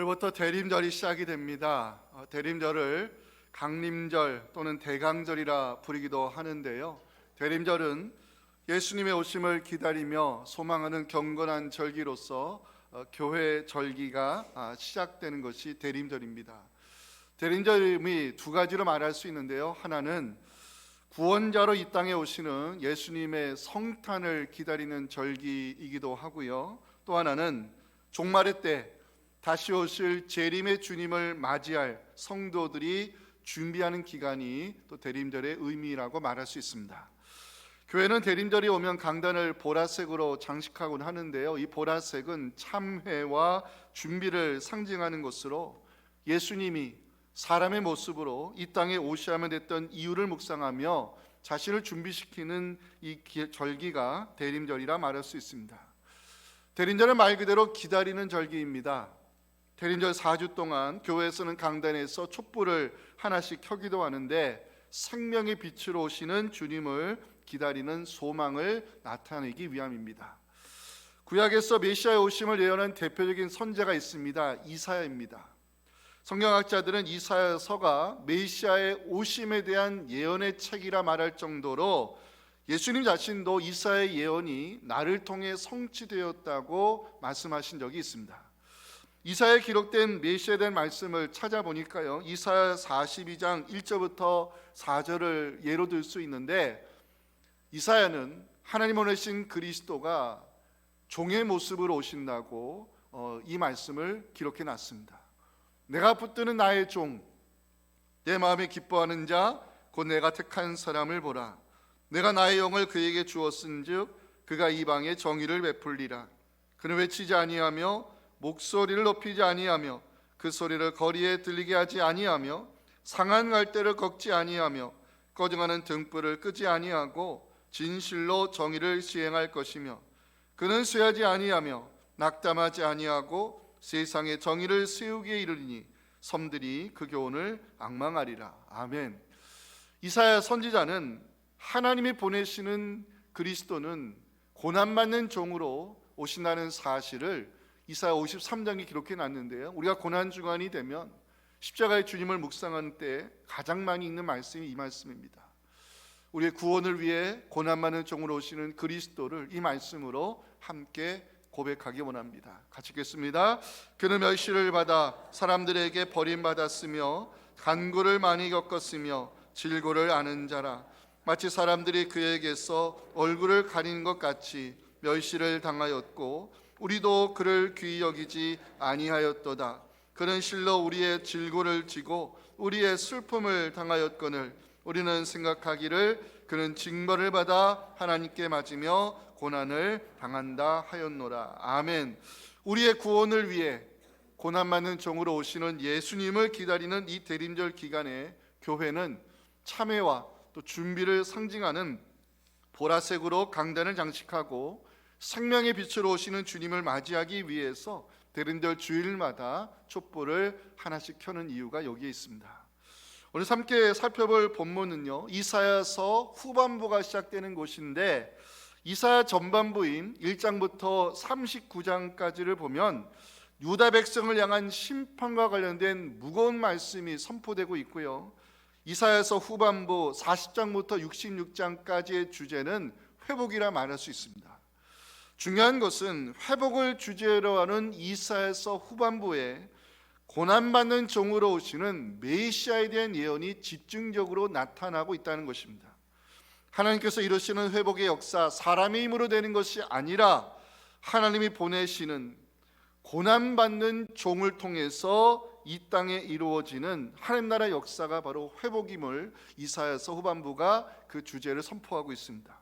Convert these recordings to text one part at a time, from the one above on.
오늘부터 대림절이 시작이 됩니다. 대림절을 강림절 또는 대강절이라 부르기도 하는데요. 대림절은 예수님의 오심을 기다리며 소망하는 경건한 절기로서 교회 절기가 시작되는 것이 대림절입니다. 대림절이 두 가지로 말할 수 있는데요. 하나는 구원자로 이 땅에 오시는 예수님의 성탄을 기다리는 절기이기도 하고요. 또 하나는 종말의 때 다시 오실 재림의 주님을 맞이할 성도들이 준비하는 기간이 또 대림절의 의미라고 말할 수 있습니다. 교회는 대림절이 오면 강단을 보라색으로 장식하곤 하는데요. 이 보라색은 참회와 준비를 상징하는 것으로 예수님이 사람의 모습으로 이 땅에 오셔야만 했던 이유를 묵상하며 자신을 준비시키는 이 절기가 대림절이라 말할 수 있습니다. 대림절은 말 그대로 기다리는 절기입니다. 대림절 4주 동안 교회에서는 강단에서 촛불을 하나씩 켜기도 하는데 생명의 빛으로 오시는 주님을 기다리는 소망을 나타내기 위함입니다. 구약에서 메시아의 오심을 예언한 대표적인 선지자가 있습니다. 이사야입니다. 성경학자들은 이사야서가 메시아의 오심에 대한 예언의 책이라 말할 정도로 예수님 자신도 이사야의 예언이 나를 통해 성취되었다고 말씀하신 적이 있습니다. 이사야에 기록된 메시아에 대한 말씀을 찾아보니까요, 이사야 42장 1절부터 4절을 예로 들 수 있는데, 이사야는 하나님 보내신 그리스도가 종의 모습으로 오신다고 이 말씀을 기록해 놨습니다. 내가 붙드는 나의 종, 내 마음에 기뻐하는 자, 곧 내가 택한 사람을 보라. 내가 나의 영을 그에게 주었은즉 그가 이방에 정의를 베풀리라. 그는 외치지 아니하며 목소리를 높이지 아니하며 그 소리를 거리에 들리게 하지 아니하며 상한 갈대를 걷지 아니하며 꺼증하는 등불을 끄지 아니하고 진실로 정의를 시행할 것이며 그는 쇠하지 아니하며 낙담하지 아니하고 세상에 정의를 세우기에 이르리니 섬들이 그 교훈을 앙망하리라. 아멘. 이사야 선지자는 하나님이 보내시는 그리스도는 고난받는 종으로 오신다는 사실을 이사야 53장에 기록해 놨는데요, 우리가 고난주간이 되면 십자가의 주님을 묵상하는 때 가장 많이 읽는 말씀이 이 말씀입니다. 우리의 구원을 위해 고난받는 종으로 오시는 그리스도를 이 말씀으로 함께 고백하기 원합니다. 같이 읽겠습니다. 그는 멸시를 받아 사람들에게 버림받았으며 간구를 많이 겪었으며 질고를 아는 자라. 마치 사람들이 그에게서 얼굴을 가리는 것 같이 멸시를 당하였고 우리도 그를 귀히 여기지 아니하였도다. 그는 실로 우리의 질고를 지고 우리의 슬픔을 당하였거늘 우리는 생각하기를 그는 징벌을 받아 하나님께 맞으며 고난을 당한다 하였노라. 아멘. 우리의 구원을 위해 고난받는 종으로 오시는 예수님을 기다리는 이 대림절 기간에 교회는 참회와 또 준비를 상징하는 보라색으로 강단을 장식하고 생명의 빛으로 오시는 주님을 맞이하기 위해서 대림절 주일마다 촛불을 하나씩 켜는 이유가 여기에 있습니다. 오늘 함께 살펴볼 본문은요, 이사야서 후반부가 시작되는 곳인데 이사야 전반부인 1장부터 39장까지를 보면 유다 백성을 향한 심판과 관련된 무거운 말씀이 선포되고 있고요, 이사야서 후반부 40장부터 66장까지의 주제는 회복이라 말할 수 있습니다. 중요한 것은 회복을 주제로 하는 이사야서 후반부에 고난받는 종으로 오시는 메시아에 대한 예언이 집중적으로 나타나고 있다는 것입니다. 하나님께서 이루시는 회복의 역사, 사람의 힘으로 되는 것이 아니라 하나님이 보내시는 고난받는 종을 통해서 이 땅에 이루어지는 하나님 나라의 역사가 바로 회복임을 이사야서 후반부가 그 주제를 선포하고 있습니다.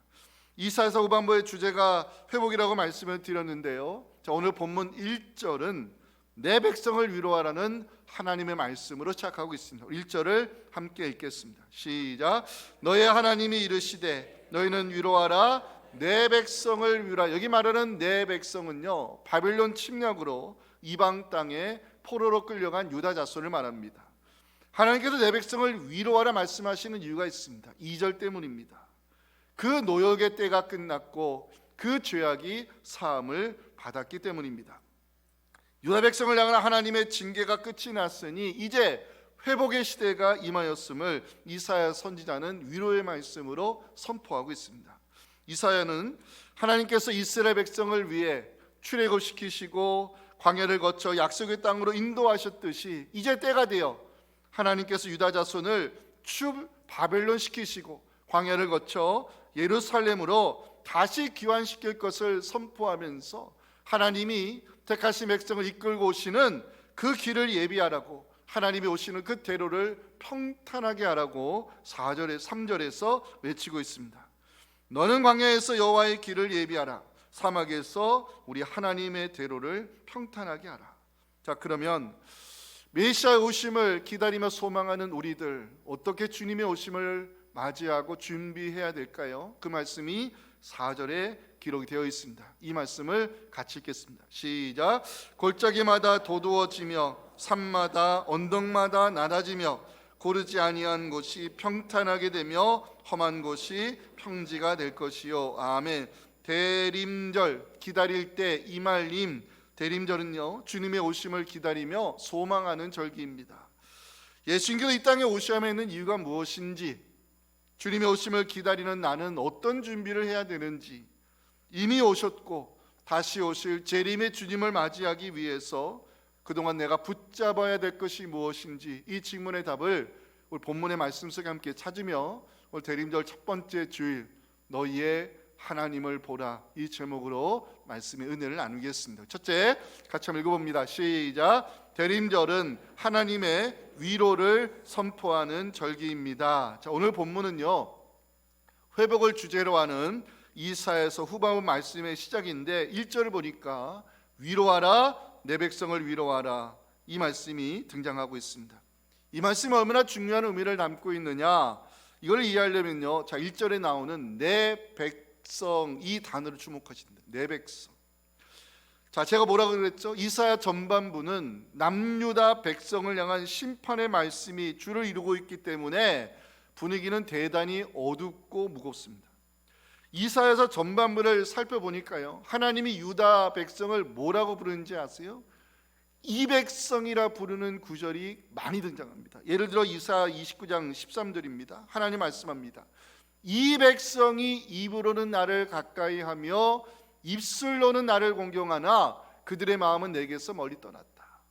이사야서 후반부의 주제가 회복이라고 말씀을 드렸는데요, 오늘 본문 1절은 내 백성을 위로하라는 하나님의 말씀으로 시작하고 있습니다. 1절을 함께 읽겠습니다. 시작. 너의 하나님이 이르시되 너희는 위로하라 내 백성을 위로하라. 여기 말하는 내 백성은요, 바빌론 침략으로 이방 땅에 포로로 끌려간 유다 자손을 말합니다. 하나님께서 내 백성을 위로하라 말씀하시는 이유가 있습니다. 2절 때문입니다. 그 노역의 때가 끝났고 그 죄악이 사함을 받았기 때문입니다. 유다 백성을 향한 하나님의 징계가 끝이 났으니 이제 회복의 시대가 임하였음을 이사야 선지자는 위로의 말씀으로 선포하고 있습니다. 이사야는 하나님께서 이스라엘 백성을 위해 출애굽시키시고 광야를 거쳐 약속의 땅으로 인도하셨듯이 이제 때가 되어 하나님께서 유다 자손을 바벨론 시키시고 광야를 거쳐 예루살렘으로 다시 귀환시킬 것을 선포하면서 하나님이 택하신 백성을 이끌고 오시는 그 길을 예비하라고, 하나님이 오시는 그 대로를 평탄하게 하라고 4절에 3절에서 외치고 있습니다. 너는 광야에서 여호와의 길을 예비하라, 사막에서 우리 하나님의 대로를 평탄하게 하라. 자, 그러면 메시아의 오심을 기다리며 소망하는 우리들, 어떻게 주님의 오심을 맞이하고 준비해야 될까요? 그 말씀이 4절에 기록이 되어 있습니다. 이 말씀을 같이 읽겠습니다. 시작. 골짜기마다 도두어지며 산마다 언덕마다 낮아지며 고르지 아니한 곳이 평탄하게 되며 험한 곳이 평지가 될 것이요. 아멘. 대림절, 기다릴 때 이말림, 대림절은요 주님의 오심을 기다리며 소망하는 절기입니다. 예수님께서 이 땅에 오셔야 하는 이유가 무엇인지, 주님의 오심을 기다리는 나는 어떤 준비를 해야 되는지, 이미 오셨고 다시 오실 재림의 주님을 맞이하기 위해서 그동안 내가 붙잡아야 될 것이 무엇인지, 이 질문의 답을 오늘 본문의 말씀 속에 함께 찾으며 오늘 대림절 첫 번째 주일 너희의 하나님을 보라, 이 제목으로 말씀의 은혜를 나누겠습니다. 첫째, 같이 한번 읽어봅니다. 시작. 대림절은 하나님의 위로를 선포하는 절기입니다. 자, 오늘 본문은요 회복을 주제로 하는 이사야서 후반부 말씀의 시작인데 1절을 보니까 위로하라, 내 백성을 위로하라, 이 말씀이 등장하고 있습니다. 이 말씀이 얼마나 중요한 의미를 담고 있느냐, 이걸 이해하려면요, 자 1절에 나오는 내 백성, 이 단어를 주목하신다. 내 백성. 자, 제가 뭐라고 그랬죠? 이사야 전반부는 남유다 백성을 향한 심판의 말씀이 주를 이루고 있기 때문에 분위기는 대단히 어둡고 무겁습니다. 이사야서 전반부를 살펴보니까요, 하나님이 유다 백성을 뭐라고 부르는지 아세요? 이 백성이라 부르는 구절이 많이 등장합니다. 예를 들어 이사야 29장 13절입니다. 하나님 말씀합니다. 이 백성이 입으로는 나를 가까이 하며 입술로는 나를 공경하나 그들의 마음은 내게서 멀리 떠났다.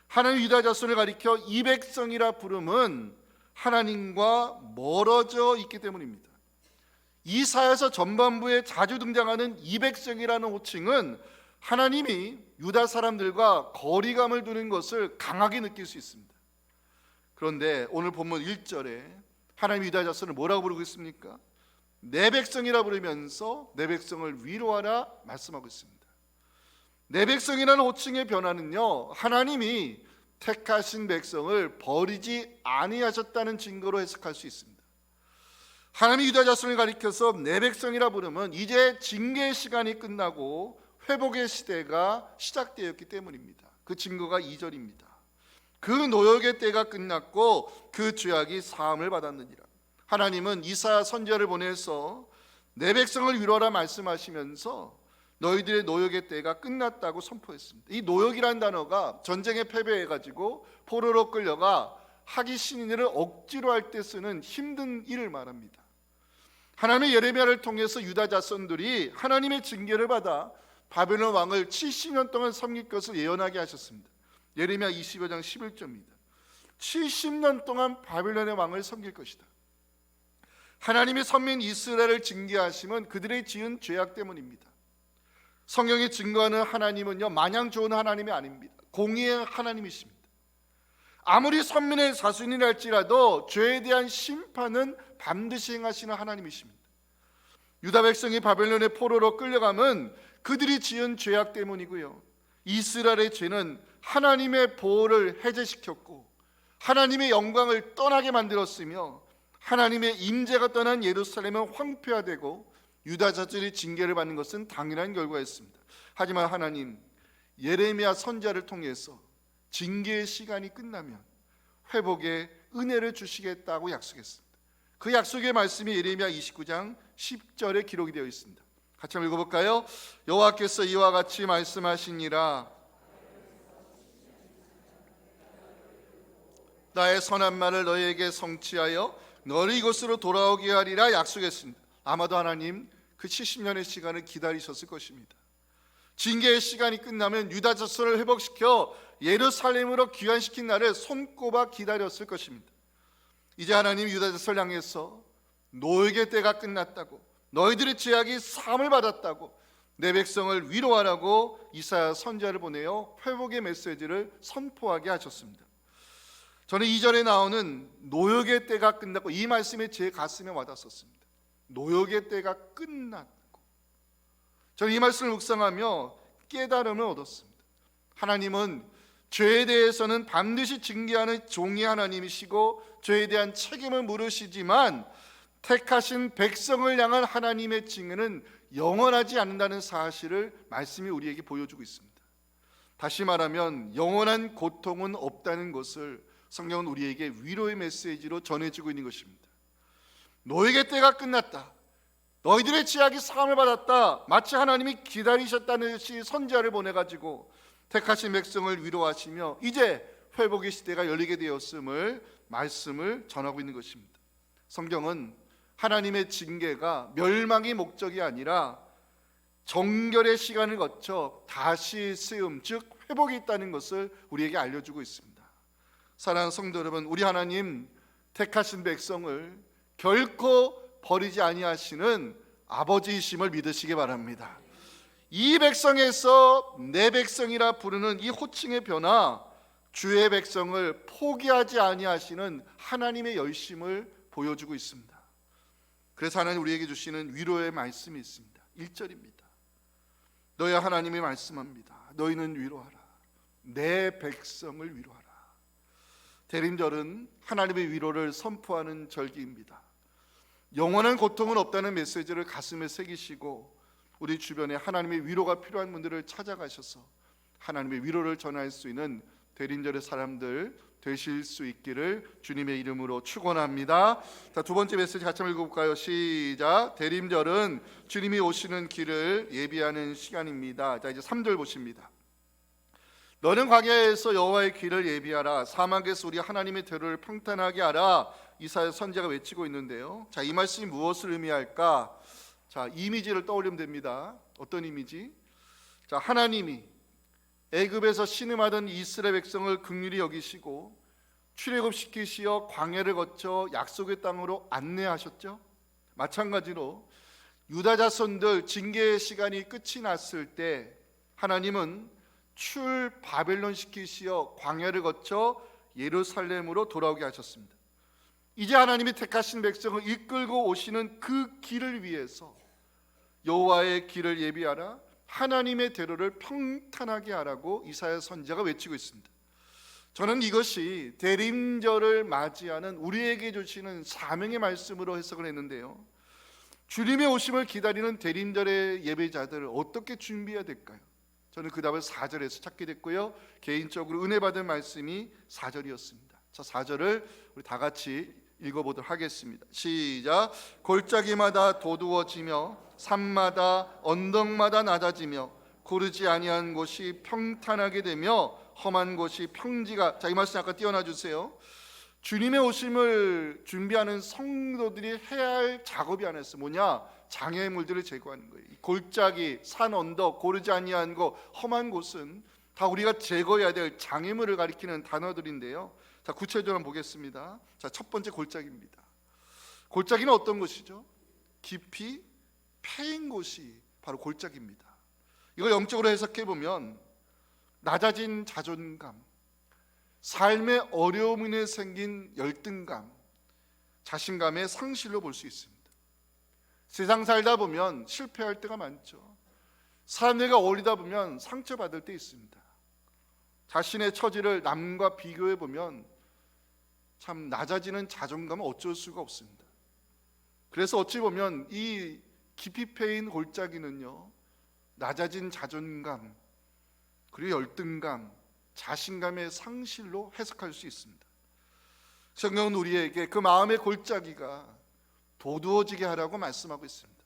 하나님 유다 자손을 가리켜 이 백성이라 부름은 하나님과 멀어져 있기 때문입니다. 이사야서 전반부에 자주 등장하는 이 백성이라는 호칭은 하나님이 유다 사람들과 거리감을 두는 것을 강하게 느낄 수 있습니다. 그런데 오늘 본문 1절에 하나님 유다 자손을 뭐라고 부르고 있습니까? 내 백성이라 부르면서 내 백성을 위로하라 말씀하고 있습니다. 내 백성이라는 호칭의 변화는요, 하나님이 택하신 백성을 버리지 아니하셨다는 증거로 해석할 수 있습니다. 하나님이 유다 자손을 가리켜서 내 백성이라 부르면 이제 징계의 시간이 끝나고 회복의 시대가 시작되었기 때문입니다. 그 증거가 2절입니다. 그 노역의 때가 끝났고 그 죄악이 사함을 받았느니라. 하나님은 이사야 선지자를 보내서 내 백성을 위로하라 말씀하시면서 너희들의 노역의 때가 끝났다고 선포했습니다. 이 노역이라는 단어가 전쟁에 패배해가지고 포로로 끌려가 하기 싫은 일을 억지로 할 때 쓰는 힘든 일을 말합니다. 하나님의 예레미야를 통해서 유다 자손들이 하나님의 징계를 받아 바벨론 왕을 70년 동안 섬길 것을 예언하게 하셨습니다. 예레미야 25장 11절입니다. 70년 동안 바벨론의 왕을 섬길 것이다. 하나님이 선민 이스라엘을 징계하심은 그들의 지은 죄악 때문입니다. 성경이 증거하는 하나님은요, 마냥 좋은 하나님이 아닙니다. 공의의 하나님이십니다. 아무리 선민의 자손이라 할지라도 죄에 대한 심판은 반드시 행하시는 하나님이십니다. 유다 백성이 바벨론의 포로로 끌려가면 그들이 지은 죄악 때문이고요, 이스라엘의 죄는 하나님의 보호를 해제시켰고 하나님의 영광을 떠나게 만들었으며 하나님의 임재가 떠난 예루살렘은 황폐화되고 유다 자손이 징계를 받는 것은 당연한 결과였습니다. 하지만 하나님 예레미야 선지자를 통해서 징계의 시간이 끝나면 회복의 은혜를 주시겠다고 약속했습니다. 그 약속의 말씀이 예레미야 29장 10절에 기록이 되어 있습니다. 같이 한번 읽어볼까요? 여호와께서 이와 같이 말씀하시니라. 나의 선한 말을 너희에게 성취하여 너를 이곳으로 돌아오게 하리라 약속했습니다. 아마도 하나님 그 70년의 시간을 기다리셨을 것입니다. 징계의 시간이 끝나면 유다 자손을 회복시켜 예루살렘으로 귀환시킨 날을 손꼽아 기다렸을 것입니다. 이제 하나님 유다 자손을 향해서 노예의 때가 끝났다고, 너희들의 죄악이 사함을 받았다고, 내 백성을 위로하라고 이사야 선지자를 보내어 회복의 메시지를 선포하게 하셨습니다. 저는 이전에 나오는 노역의 때가 끝났고, 이 말씀이 제 가슴에 와닿았습니다. 노역의 때가 끝났고, 저는 이 말씀을 묵상하며 깨달음을 얻었습니다. 하나님은 죄에 대해서는 반드시 징계하는 종이 하나님이시고 죄에 대한 책임을 물으시지만, 택하신 백성을 향한 하나님의 징계는 영원하지 않는다는 사실을 말씀이 우리에게 보여주고 있습니다. 다시 말하면 영원한 고통은 없다는 것을 성경은 우리에게 위로의 메시지로 전해주고 있는 것입니다. 너에게 때가 끝났다, 너희들의 죄악이 사함을 받았다, 마치 하나님이 기다리셨다는 듯이 선지자를 보내가지고 택하신 백성을 위로하시며 이제 회복의 시대가 열리게 되었음을 말씀을 전하고 있는 것입니다. 성경은 하나님의 징계가 멸망이 목적이 아니라 정결의 시간을 거쳐 다시 세움, 즉 회복이 있다는 것을 우리에게 알려주고 있습니다. 사랑하는 성도 여러분, 우리 하나님 택하신 백성을 결코 버리지 아니하시는 아버지이심을 믿으시기 바랍니다. 이 백성에서 내 백성이라 부르는 이 호칭의 변화, 주의 백성을 포기하지 아니하시는 하나님의 열심을 보여주고 있습니다. 그래서 하나님 우리에게 주시는 위로의 말씀이 있습니다. 1절입니다. 너희 하나님이 말씀합니다. 너희는 위로하라. 내 백성을 위로하라. 대림절은 하나님의 위로를 선포하는 절기입니다. 영원한 고통은 없다는 메시지를 가슴에 새기시고 우리 주변에 하나님의 위로가 필요한 분들을 찾아가셔서 하나님의 위로를 전할 수 있는 대림절의 사람들 되실 수 있기를 주님의 이름으로 축원합니다. 자, 두 번째 메시지 같이 한번 읽어볼까요? 시작. 대림절은 주님이 오시는 길을 예비하는 시간입니다. 자, 이제 3절 보십니다. 너는 광야에서 여호와의 길을 예비하라. 사막에서 우리 하나님의 대로를 평탄하게 하라. 이사야 선지자가 외치고 있는데요. 자, 이 말씀이 무엇을 의미할까? 자, 이미지를 떠올리면 됩니다. 어떤 이미지? 자, 하나님이 애굽에서 신음하던 이스라엘 백성을 긍휼히 여기시고 출애굽시키시어 광야를 거쳐 약속의 땅으로 안내하셨죠. 마찬가지로 유다 자손들 징계의 시간이 끝이 났을 때 하나님은 출 바벨론 시키시어 광야를 거쳐 예루살렘으로 돌아오게 하셨습니다. 이제 하나님이 택하신 백성을 이끌고 오시는 그 길을 위해서 여호와의 길을 예비하라, 하나님의 대로를 평탄하게 하라고 이사야 선지자가 외치고 있습니다. 저는 이것이 대림절을 맞이하는 우리에게 주시는 사명의 말씀으로 해석을 했는데요. 주님의 오심을 기다리는 대림절의 예배자들을 어떻게 준비해야 될까요? 저는 그 답을 4절에서 찾게 됐고요. 개인적으로 은혜 받은 말씀이 4절이었습니다. 자, 4절을 우리 다 같이 읽어보도록 하겠습니다. 시작. 골짜기마다 도두어지며 산마다 언덕마다 낮아지며 고르지 아니한 곳이 평탄하게 되며 험한 곳이 평지가. 자, 이 말씀 아까 띄워놔 주세요. 주님의 오심을 준비하는 성도들이 해야 할 작업이 하나 있어요. 뭐냐? 장애물들을 제거하는 거예요. 골짜기, 산, 언덕, 고르지 아니한 곳, 험한 곳은 다 우리가 제거해야 될 장애물을 가리키는 단어들인데요. 자, 구체적으로 한번 보겠습니다. 자, 첫 번째 골짜기입니다. 골짜기는 어떤 곳이죠? 깊이 패인 곳이 바로 골짜기입니다. 이걸 영적으로 해석해 보면 낮아진 자존감, 삶의 어려움으로 인해 생긴 열등감, 자신감의 상실로 볼 수 있습니다. 세상 살다 보면 실패할 때가 많죠. 사람들과 어울리다 보면 상처받을 때 있습니다. 자신의 처지를 남과 비교해 보면 참 낮아지는 자존감은 어쩔 수가 없습니다. 그래서 어찌 보면 이 깊이 패인 골짜기는요, 낮아진 자존감 그리고 열등감, 자신감의 상실로 해석할 수 있습니다. 성경은 우리에게 그 마음의 골짜기가 도두어지게 하라고 말씀하고 있습니다.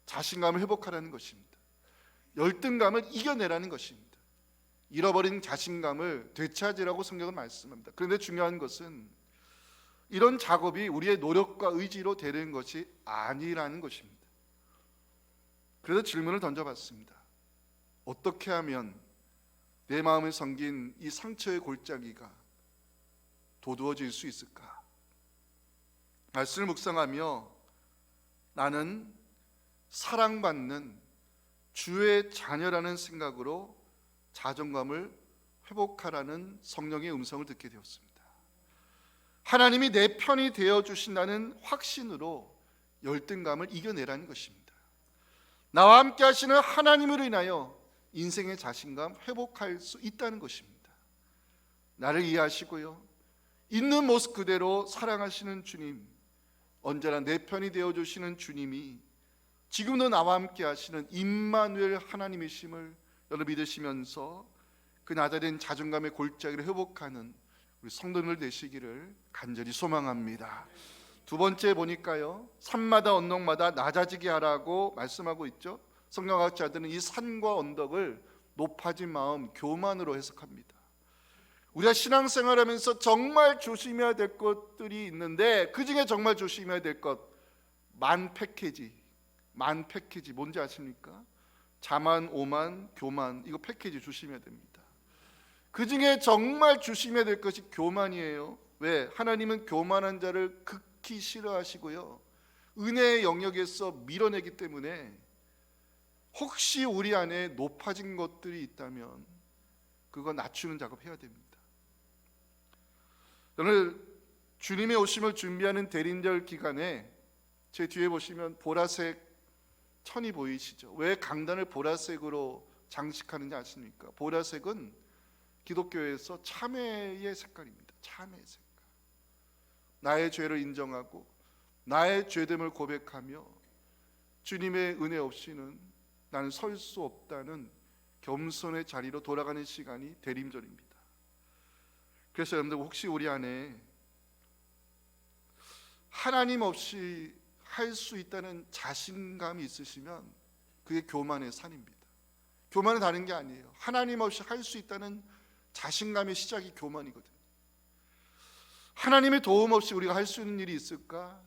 자신감을 회복하라는 것입니다. 열등감을 이겨내라는 것입니다. 잃어버린 자신감을 되찾으라고 성경은 말씀합니다. 그런데 중요한 것은 이런 작업이 우리의 노력과 의지로 되는 것이 아니라는 것입니다. 그래서 질문을 던져봤습니다. 어떻게 하면 내 마음에 સમ긴 이 상처의 골짜기가 도두어질 수 있을까? 말씀을 묵상하며 나는 사랑받는 주의 자녀라는 생각으로 자존감을 회복하라는 성령의 음성을 듣게 되었습니다. 하나님이 내 편이 되어주신다는 확신으로 열등감을 이겨내라는 것입니다. 나와 함께 하시는 하나님으로 인하여 인생의 자신감 회복할 수 있다는 것입니다. 나를 이해하시고요, 있는 모습 그대로 사랑하시는 주님, 언제나 내 편이 되어주시는 주님이 지금도 나와 함께 하시는 임마누엘 하나님이심을 여러분 믿으시면서 그 낮아진 자존감의 골짜기를 회복하는 우리 성도들 되시기를 간절히 소망합니다. 두 번째 보니까요, 산마다 언덕마다 낮아지게 하라고 말씀하고 있죠. 성경학자들은 이 산과 언덕을 높아진 마음, 교만으로 해석합니다. 우리가 신앙생활하면서 정말 조심해야 될 것들이 있는데 그 중에 정말 조심해야 될 것, 만 패키지 뭔지 아십니까? 자만, 오만, 교만, 이거 패키지 조심해야 됩니다. 그 중에 정말 조심해야 될 것이 교만이에요. 왜? 하나님은 교만한 자를 극히 싫어하시고요, 은혜의 영역에서 밀어내기 때문에 혹시 우리 안에 높아진 것들이 있다면 그거 낮추는 작업 해야 됩니다. 오늘 주님의 오심을 준비하는 대림절 기간에 제 뒤에 보시면 보라색 천이 보이시죠? 왜 강단을 보라색으로 장식하는지 아십니까? 보라색은 기독교에서 참회의 색깔입니다. 참회의 색깔. 나의 죄를 인정하고 나의 죄됨을 고백하며 주님의 은혜 없이는 나는 설 수 없다는 겸손의 자리로 돌아가는 시간이 대림절입니다. 그래서 여러분들 혹시 우리 안에 하나님 없이 할 수 있다는 자신감이 있으시면 그게 교만의 산입니다. 교만은 다른 게 아니에요. 하나님 없이 할 수 있다는 자신감의 시작이 교만이거든요. 하나님의 도움 없이 우리가 할 수 있는 일이 있을까?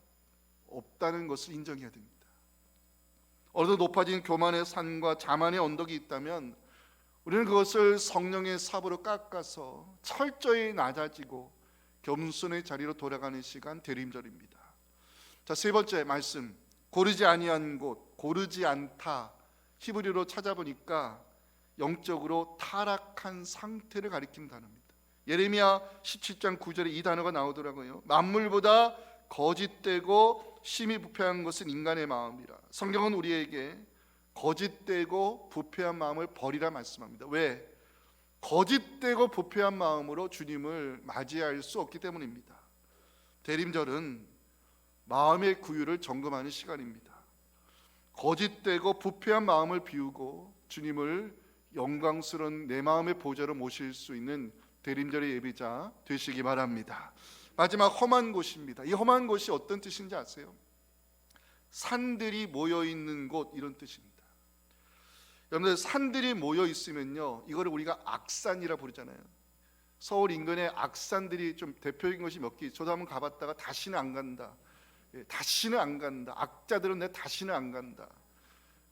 없다는 것을 인정해야 됩니다. 어느 정도 높아진 교만의 산과 자만의 언덕이 있다면 우리는 그것을 성령의 삽으로 깎아서 철저히 낮아지고 겸손의 자리로 돌아가는 시간, 대림절입니다. 자, 세 번째 말씀, 고르지 아니한 곳, 고르지 않다. 히브리어로 찾아보니까 영적으로 타락한 상태를 가리키는 단어입니다. 예레미야 17장 9절에 이 단어가 나오더라고요. 만물보다 거짓되고 심히 부패한 것은 인간의 마음이라. 성경은 우리에게 거짓되고 부패한 마음을 버리라 말씀합니다. 왜? 거짓되고 부패한 마음으로 주님을 맞이할 수 없기 때문입니다. 대림절은 마음의 구유를 점검하는 시간입니다. 거짓되고 부패한 마음을 비우고 주님을 영광스러운 내 마음의 보좌로 모실 수 있는 대림절의 예비자 되시기 바랍니다. 마지막 험한 곳입니다. 이 험한 곳이 어떤 뜻인지 아세요? 산들이 모여있는 곳, 이런 뜻입니다. 여러분들, 산들이 모여 있으면요, 이거를 우리가 악산이라 부르잖아요. 서울 인근에 악산들이 좀 대표적인 것이 몇 개. 저도 한번 가봤다가 다시는 안 간다. 다시는 안 간다. 악자들은 내 다시는 안 간다.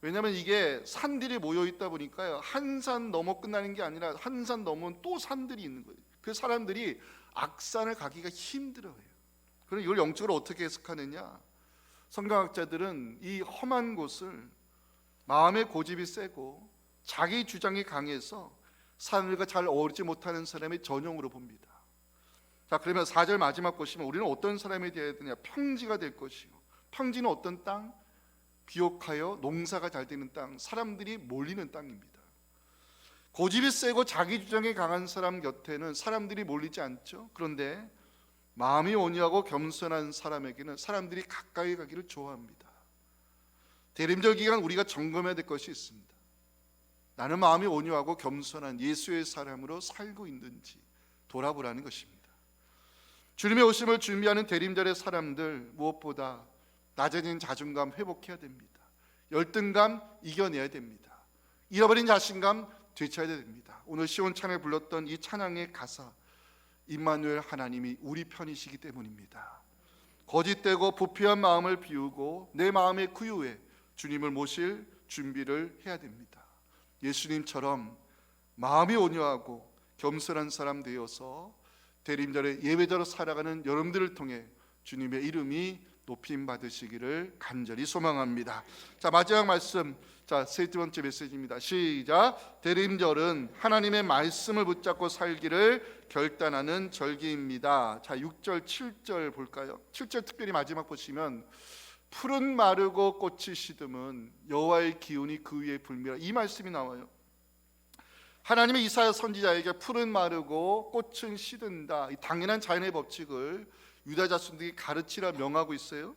왜냐하면 이게 산들이 모여 있다 보니까요, 한 산 넘어 끝나는 게 아니라 한 산 넘으면 또 산들이 있는 거예요. 그 사람들이 악산을 가기가 힘들어요. 그럼 이걸 영적으로 어떻게 해석하느냐? 성경학자들은 이 험한 곳을 마음의 고집이 세고 자기 주장이 강해서 사람들과 잘 어울리지 못하는 사람의 전용으로 봅니다. 자, 그러면 4절 마지막 보시면 우리는 어떤 사람이 되어야 되냐? 평지가 될 것이요. 평지는 어떤 땅? 비옥하여 농사가 잘 되는 땅, 사람들이 몰리는 땅입니다. 고집이 세고 자기 주장이 강한 사람 곁에는 사람들이 몰리지 않죠. 그런데 마음이 온유하고 겸손한 사람에게는 사람들이 가까이 가기를 좋아합니다. 대림절 기간 우리가 점검해야 될 것이 있습니다. 나는 마음이 온유하고 겸손한 예수의 사람으로 살고 있는지 돌아보라는 것입니다. 주님의 오심을 준비하는 대림절의 사람들, 무엇보다 낮아진 자존감 회복해야 됩니다. 열등감 이겨내야 됩니다. 잃어버린 자신감 되찾아야 됩니다. 오늘 시온 찬양에 불렀던 이 찬양의 가사, 임마누엘 하나님이 우리 편이시기 때문입니다. 거짓되고 부패한 마음을 비우고 내 마음의 구유에 주님을 모실 준비를 해야 됩니다. 예수님처럼 마음이 온유하고 겸손한 사람 되어서 대림절에 예배자로 살아가는 여러분들을 통해 주님의 이름이 높임 받으시기를 간절히 소망합니다. 자, 마지막 말씀, 자, 세 번째 메시지입니다. 시작. 대림절은 하나님의 말씀을 붙잡고 살기를 결단하는 절기입니다. 자, 6절 7절 볼까요? 7절 특별히 마지막 보시면 풀은 마르고 꽃이 시듬은 여호와의 기운이 그 위에 불미라, 이 말씀이 나와요. 하나님의 이사야 선지자에게 풀은 마르고 꽃은 시든다, 이 당연한 자연의 법칙을 유다 자손들이 가르치라 명하고 있어요.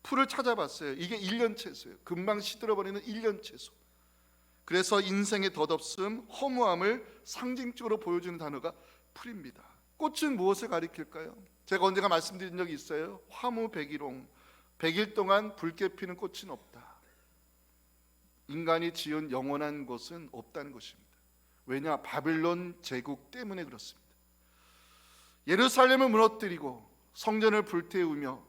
풀을 찾아봤어요. 이게 1년 채소예요. 금방 시들어버리는 1년 채소. 그래서 인생의 덧없음, 허무함을 상징적으로 보여주는 단어가 풀입니다. 꽃은 무엇을 가리킬까요? 제가 언젠가 말씀드린 적이 있어요. 화무백일홍, 100일 동안 붉게 피는 꽃은 없다. 인간이 지은 영원한 것은 없다는 것입니다. 왜냐? 바벨론 제국 때문에 그렇습니다. 예루살렘을 무너뜨리고 성전을 불태우며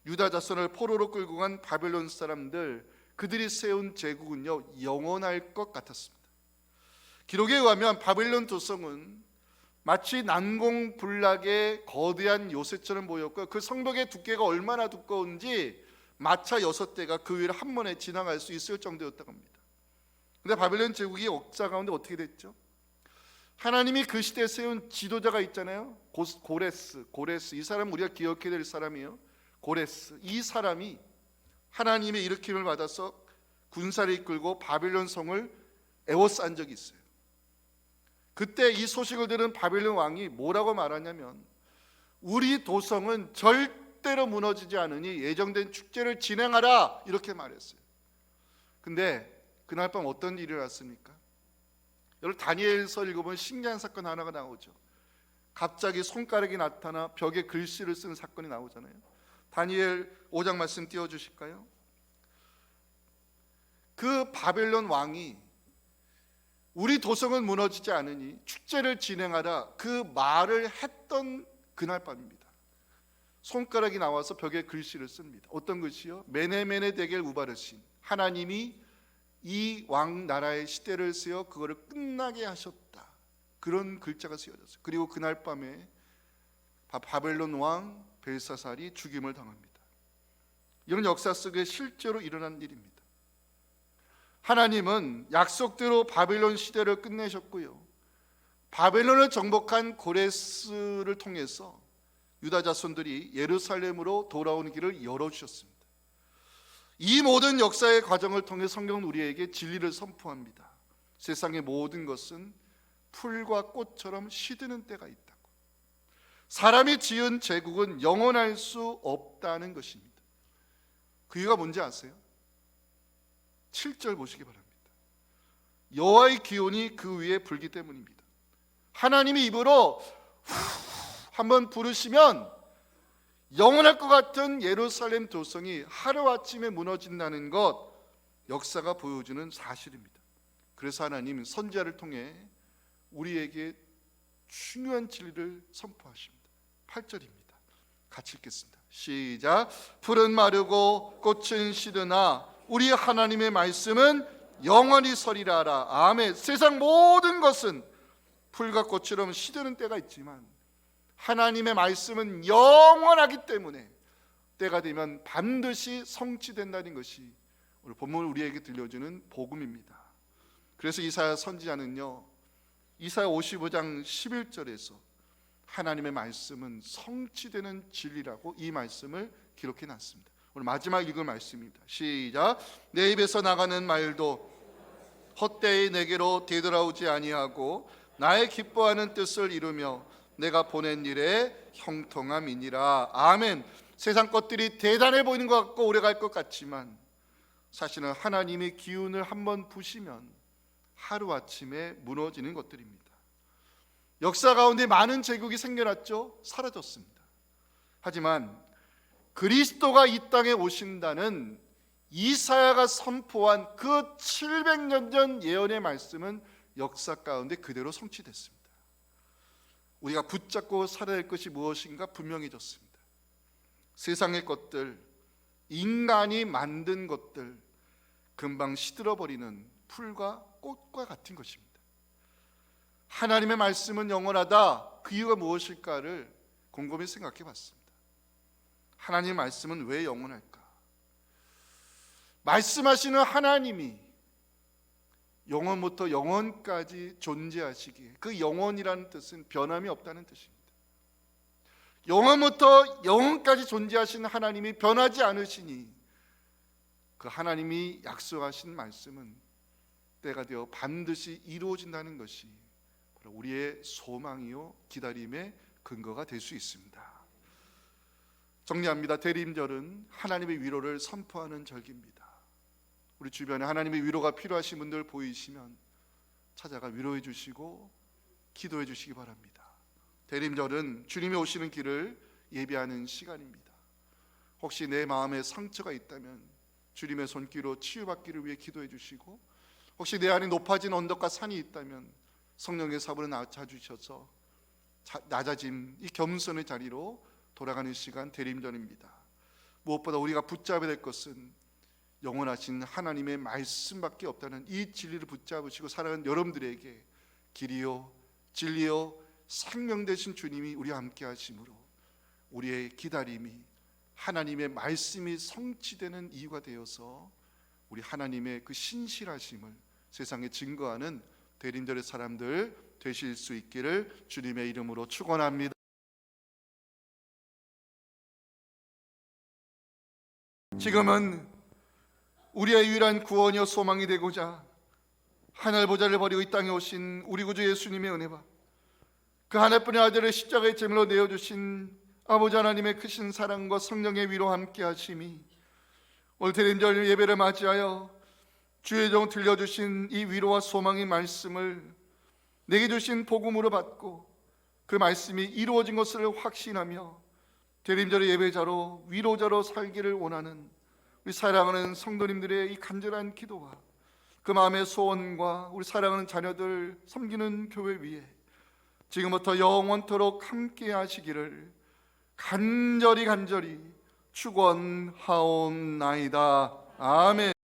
유다 자손을 포로로 끌고 간 바벨론 사람들, 그들이 세운 제국은요 영원할 것 같았습니다. 기록에 의하면 바벨론 도성은 마치 난공불락의 거대한 요새처럼 보였고, 그 성벽의 두께가 얼마나 두꺼운지 마차 6대가 그 위를 한 번에 지나갈 수 있을 정도였다고 합니다. 그런데 바벨론 제국이 역사 가운데 어떻게 됐죠? 하나님이 그 시대에 세운 지도자가 있잖아요. 고레스, 이 사람 우리가 기억해야 될 사람이에요. 고레스, 이 사람이 하나님의 일으킴을 받아서 군사를 이끌고 바벨론 성을 에워싼 적이 있어요. 그때 이 소식을 들은 바벨론 왕이 뭐라고 말하냐면, 우리 도성은 절대로 무너지지 않으니 예정된 축제를 진행하라, 이렇게 말했어요. 근데 그날 밤 어떤 일이 일어났습니까? 여러분, 다니엘서 읽어보면 신기한 사건 하나가 나오죠. 갑자기 손가락이 나타나 벽에 글씨를 쓰는 사건이 나오잖아요. 다니엘 5장 말씀 띄워주실까요? 그 바벨론 왕이 우리 도성은 무너지지 않으니 축제를 진행하라, 그 말을 했던 그날 밤입니다. 손가락이 나와서 벽에 글씨를 씁니다. 어떤 글씨요? 메네메네 데겔 우바르신, 하나님이 이 왕 나라의 시대를 세워 그거를 끝나게 하셨다, 그런 글자가 쓰여졌어요. 그리고 그날 밤에 바벨론 왕 벨사살이 죽임을 당합니다. 이런 역사 속에 실제로 일어난 일입니다. 하나님은 약속대로 바벨론 시대를 끝내셨고요, 바벨론을 정복한 고레스를 통해서 유다 자손들이 예루살렘으로 돌아오는 길을 열어주셨습니다. 이 모든 역사의 과정을 통해 성경은 우리에게 진리를 선포합니다. 세상의 모든 것은 풀과 꽃처럼 시드는 때가 있다고. 사람이 지은 제국은 영원할 수 없다는 것입니다. 그 이유가 뭔지 아세요? 7절 보시기 바랍니다. 여호와의 기운이 그 위에 불기 때문입니다. 하나님이 입으로 한번 부르시면 영원할 것 같은 예루살렘 도성이 하루아침에 무너진다는 것, 역사가 보여주는 사실입니다. 그래서 하나님은 선지자를 통해 우리에게 중요한 진리를 선포하십니다. 8절입니다. 같이 읽겠습니다. 시작. 풀은 마르고 꽃은 시드나 우리 하나님의 말씀은 영원히 서리라 하라. 아멘. 세상 모든 것은 풀과 꽃처럼 시드는 때가 있지만 하나님의 말씀은 영원하기 때문에 때가 되면 반드시 성취된다는 것이 오늘 본문 우리에게 들려주는 복음입니다. 그래서 이사야 선지자는요, 이사야 55장 11절에서 하나님의 말씀은 성취되는 진리라고 이 말씀을 기록해 놨습니다. 오늘 마지막 읽을 말씀입니다. 시작. 내 입에서 나가는 말도 헛되이 내게로 되돌아오지 아니하고 나의 기뻐하는 뜻을 이루며 내가 보낸 일에 형통함이니라. 아멘. 세상 것들이 대단해 보이는 것 같고 오래 갈 것 같지만 사실은 하나님의 기운을 한번 부시면 하루아침에 무너지는 것들입니다. 역사 가운데 많은 제국이 생겨났죠. 사라졌습니다. 하지만 그리스도가 이 땅에 오신다는 이사야가 선포한 그 700년 전 예언의 말씀은 역사 가운데 그대로 성취됐습니다. 우리가 붙잡고 살아야 할 것이 무엇인가 분명해졌습니다. 세상의 것들, 인간이 만든 것들, 금방 시들어버리는 풀과 꽃과 같은 것입니다. 하나님의 말씀은 영원하다. 그 이유가 무엇일까를 곰곰이 생각해 봤습니다. 하나님의 말씀은 왜 영원할까? 말씀하시는 하나님이 영원부터 영원까지 존재하시기에, 그 영원이라는 뜻은 변함이 없다는 뜻입니다. 영원부터 영원까지 존재하시는 하나님이 변하지 않으시니 그 하나님이 약속하신 말씀은 때가 되어 반드시 이루어진다는 것이 바로 우리의 소망이요 기다림의 근거가 될 수 있습니다. 정리합니다. 대림절은 하나님의 위로를 선포하는 절기입니다. 우리 주변에 하나님의 위로가 필요하신 분들 보이시면 찾아가 위로해 주시고 기도해 주시기 바랍니다. 대림절은 주님이 오시는 길을 예비하는 시간입니다. 혹시 내 마음에 상처가 있다면 주님의 손길로 치유받기를 위해 기도해 주시고, 혹시 내 안에 높아진 언덕과 산이 있다면 성령의 사부를 낮춰주셔서 낮아짐, 이 겸손의 자리로 돌아가는 시간 대림절입니다. 무엇보다 우리가 붙잡아야 될 것은 영원하신 하나님의 말씀밖에 없다는 이 진리를 붙잡으시고 살아가는 여러분들에게 길이요 진리요 생명 되신 주님이 우리와 함께 하심으로 우리의 기다림이 하나님의 말씀이 성취되는 이유가 되어서 우리 하나님의 그 신실하심을 세상에 증거하는 대림절의 사람들 되실 수 있기를 주님의 이름으로 축원합니다. 지금은 우리의 유일한 구원이요 소망이 되고자 하늘 보좌를 버리고 이 땅에 오신 우리 구주 예수님의 은혜와 그 하나뿐인 아들을 십자가의 제물로 내어주신 아버지 하나님의 크신 사랑과 성령의 위로 함께 하심이 오늘 대림절 예배를 맞이하여 주의 종 들려주신 이 위로와 소망의 말씀을 내게 주신 복음으로 받고 그 말씀이 이루어진 것을 확신하며 대림절의 예배자로 위로자로 살기를 원하는 우리 사랑하는 성도님들의 이 간절한 기도와 그 마음의 소원과 우리 사랑하는 자녀들 섬기는 교회 위에 지금부터 영원토록 함께 하시기를 간절히 축원하옵나이다. 아멘.